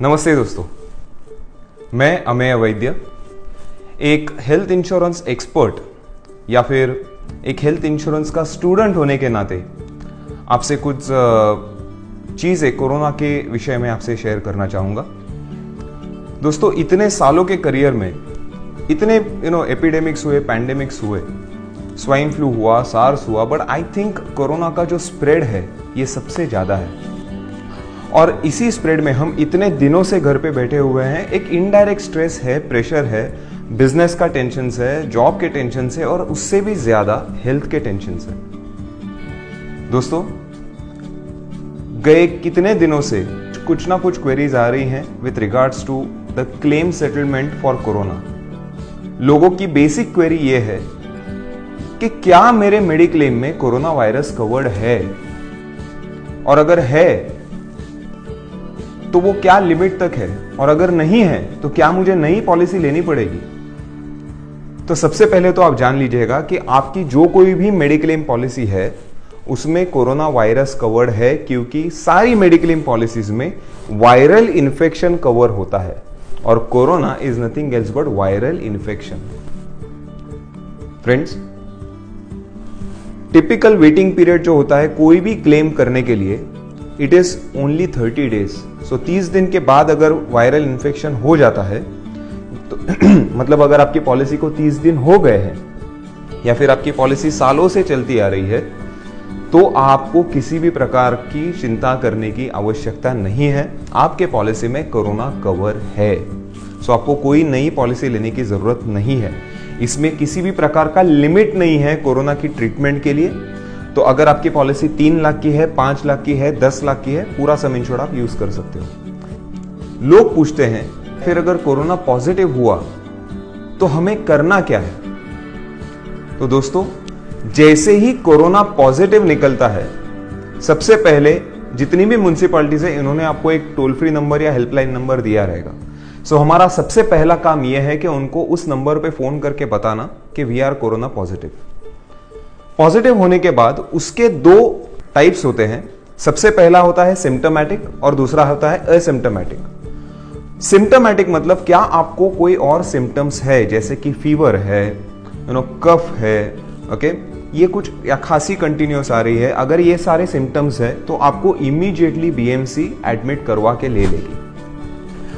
नमस्ते दोस्तों, मैं अमेय वैद्य, एक हेल्थ इंश्योरेंस एक्सपर्ट या फिर एक हेल्थ इंश्योरेंस का स्टूडेंट होने के नाते आपसे कुछ चीज़ें कोरोना के विषय में आपसे शेयर करना चाहूँगा। दोस्तों, इतने सालों के करियर में इतने एपिडेमिक्स हुए, पैंडेमिक्स हुए, स्वाइन फ्लू हुआ, सार्स हुआ, बट आई थिंक कोरोना का जो स्प्रेड है ये सबसे ज़्यादा है। और इसी स्प्रेड में हम इतने दिनों से घर पे बैठे हुए हैं। एक इनडायरेक्ट स्ट्रेस है, प्रेशर है, बिजनेस का टेंशन है, जॉब के टेंशन से, और उससे भी ज्यादा हेल्थ के टेंशन से। दोस्तों, गए कितने दिनों से कुछ ना कुछ क्वेरीज आ रही हैं with regards to the claim settlement for corona. लोगों की बेसिक क्वेरी ये है कि क्या मेरे मेडिक्लेम में कोरोना वायरस कवर्ड है, और अगर है तो वो क्या लिमिट तक है, और अगर नहीं है तो क्या मुझे नई पॉलिसी लेनी पड़ेगी। तो सबसे पहले तो आप जान लीजिएगा कि आपकी जो कोई भी मेडिक्लेम पॉलिसी है उसमें कोरोना वायरस कवर्ड है, क्योंकि सारी मेडिक्लेम पॉलिसीज में वायरल इन्फेक्शन कवर होता है, और corona is nothing else but viral infection. Friends, typical waiting period जो होता है कोई भी क्लेम करने के लिए, इट इज ओनली 30 डेज। सो 30 दिन के बाद अगर वायरल इन्फेक्शन हो जाता है तो मतलब अगर आपकी पॉलिसी को 30 दिन हो गए हैं या फिर आपकी पॉलिसी सालों से चलती आ रही है, तो आपको किसी भी प्रकार की चिंता करने की आवश्यकता नहीं है। आपके पॉलिसी में कोरोना कवर है, सो आपको कोई नई पॉलिसी लेने की जरूरत नहीं है। इसमें किसी भी प्रकार का लिमिट नहीं है कोरोना की ट्रीटमेंट के लिए। तो अगर आपकी पॉलिसी 3 लाख की है, 5 लाख की है, 10 लाख की है, पूरा सम इंश्योर्ड आप यूज कर सकते हो। लोग पूछते हैं फिर अगर कोरोना पॉजिटिव हुआ तो हमें करना क्या है। तो दोस्तों, जैसे ही कोरोना पॉजिटिव निकलता है, सबसे पहले जितनी भी म्युनिसिपैलिटीज है इन्होंने आपको एक टोल फ्री नंबर या हेल्पलाइन नंबर दिया रहेगा। सो हमारा सबसे पहला काम यह है कि उनको उस नंबर पे फोन करके बताना कि we are corona positive. Positive होने के बाद उसके 2 टाइप्स होते हैं। सबसे पहला होता है सिम्टोमैटिक और दूसरा होता है असिम्टोमैटिक। सिम्टोमैटिक मतलब क्या आपको कोई और सिम्टम्स है, जैसे कि फीवर है, कफ है, ओके, ये कुछ या खांसी कंटिन्यूस आ रही है। अगर ये सारे सिम्टम्स है तो आपको इमीडिएटली बीएमसी एडमिट करवा के ले लेगी।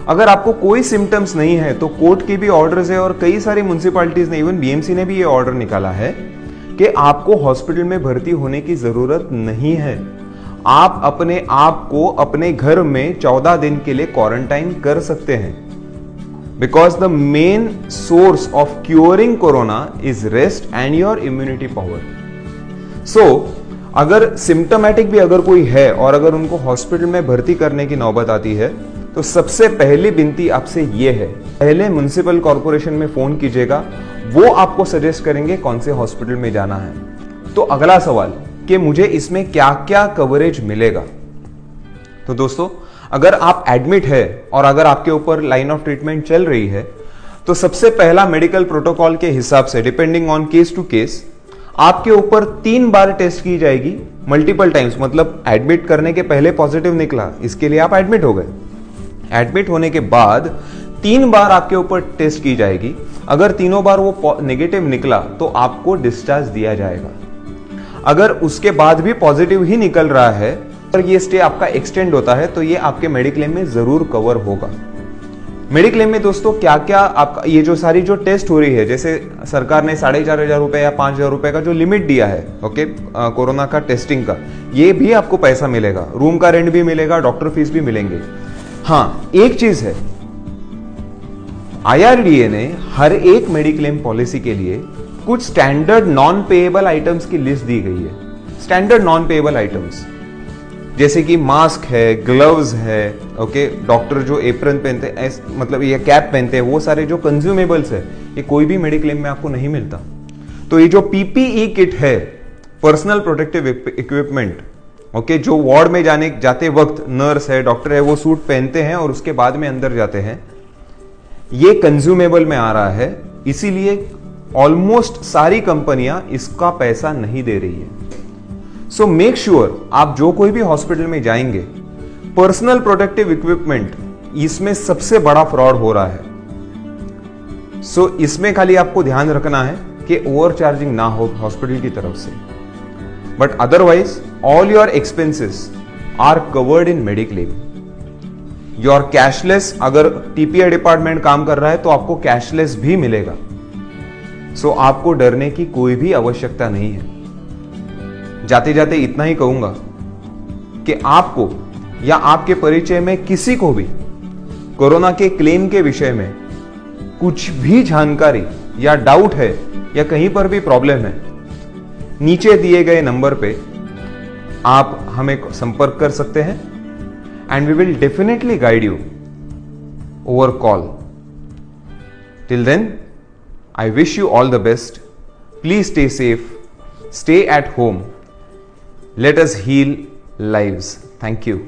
अगर आपको कोई सिम्टम्स नहीं है तो कोर्ट की भी ऑर्डर्स है, और कई सारी म्युनिसिपैलिटीज ने, इवन बीएमसी ने भी ये ऑर्डर निकाला है कि आपको हॉस्पिटल में भर्ती होने की जरूरत नहीं है। आप अपने आप को अपने घर में 14 दिन के लिए क्वारंटाइन कर सकते हैं, because the main source of curing corona is rest and your immunity power. So अगर सिम्टोमैटिक भी अगर कोई है और अगर उनको हॉस्पिटल में भर्ती करने की नौबत आती है, तो सबसे पहली विनती आपसे यह है, पहले म्युनिसिपल कॉर्पोरेशन में फोन कीजिएगा, वो आपको सजेस्ट करेंगे कौन से हॉस्पिटल में जाना है। तो अगला सवाल कि मुझे इसमें क्या क्या कवरेज मिलेगा। तो दोस्तों, अगर आप एडमिट है और अगर आपके ऊपर लाइन ऑफ ट्रीटमेंट चल रही है, तो सबसे पहला मेडिकल प्रोटोकॉल के हिसाब से, depending on case to case, आपके ऊपर 3 बार टेस्ट की जाएगी, मल्टीपल टाइम्स। मतलब एडमिट करने के पहले पॉजिटिव निकला, इसके लिए आप एडमिट हो गए। एडमिट होने के बाद 3 बार आपके ऊपर टेस्ट की जाएगी। अगर तीनों बार वो नेगेटिव निकला तो आपको डिस्चार्ज दिया जाएगा। अगर उसके बाद भी पॉजिटिव ही निकल रहा है और ये स्टे आपका एक्सटेंड होता है, तो ये आपके मेडिक्लेम में जरूर कवर होगा। मेडिक्लेम में दोस्तों क्या क्या आपका ये जो सारी जो टेस्ट हो रही है, जैसे सरकार ने 4,500 रुपए या 5,000 रुपए का जो लिमिट दिया है, ओके, कोरोना का टेस्टिंग का, ये भी आपको पैसा मिलेगा, रूम का रेंट भी मिलेगा, डॉक्टर फीस भी मिलेंगे। हाँ, एक चीज है, IRDA ने हर एक मेडिक्लेम पॉलिसी के लिए कुछ स्टैंडर्ड नॉन पेएबल आइटम्स की लिस्ट दी गई है। स्टैंडर्ड नॉन पेएबल आइटम्स जैसे कि मास्क है, ग्लव्स है, ओके, डॉक्टर जो एप्रन पहनते हैं, मतलब ये कैप पहनते हैं, वो सारे जो कंज्यूमेबल्स है, ये कोई भी मेडिक्लेम में आपको नहीं मिलता। तो ये जो PPE किट है, पर्सनल प्रोटेक्टिव इक्विपमेंट, ओके, जो वार्ड में जाते वक्त नर्स है, डॉक्टर है, वो सूट पहनते हैं और उसके बाद में अंदर जाते हैं, ये कंज्यूमेबल में आ रहा है। इसीलिए ऑलमोस्ट सारी कंपनियां इसका पैसा नहीं दे रही है। सो मेक श्योर आप जो कोई भी हॉस्पिटल में जाएंगे, पर्सनल प्रोटेक्टिव इक्विपमेंट इसमें सबसे बड़ा फ्रॉड हो रहा है। सो इसमें खाली आपको ध्यान रखना है कि ओवर चार्जिंग ना हो हॉस्पिटल की तरफ से, but otherwise all your expenses are covered in mediclaim. Your cashless, अगर टीपीआई डिपार्टमेंट काम कर रहा है तो आपको कैशलेस भी मिलेगा। सो आपको डरने की कोई भी आवश्यकता नहीं है। जाते जाते इतना ही कहूंगा कि आपको या आपके परिचय में किसी को भी कोरोना के क्लेम के विषय में कुछ भी जानकारी या डाउट है या कहीं पर भी प्रॉब्लम है, नीचे दिए गए नंबर पे आप हमें संपर्क कर सकते हैं and we will definitely guide you over call. Till then I wish you all the best. Please stay safe. Stay at home. Let us heal lives. Thank you.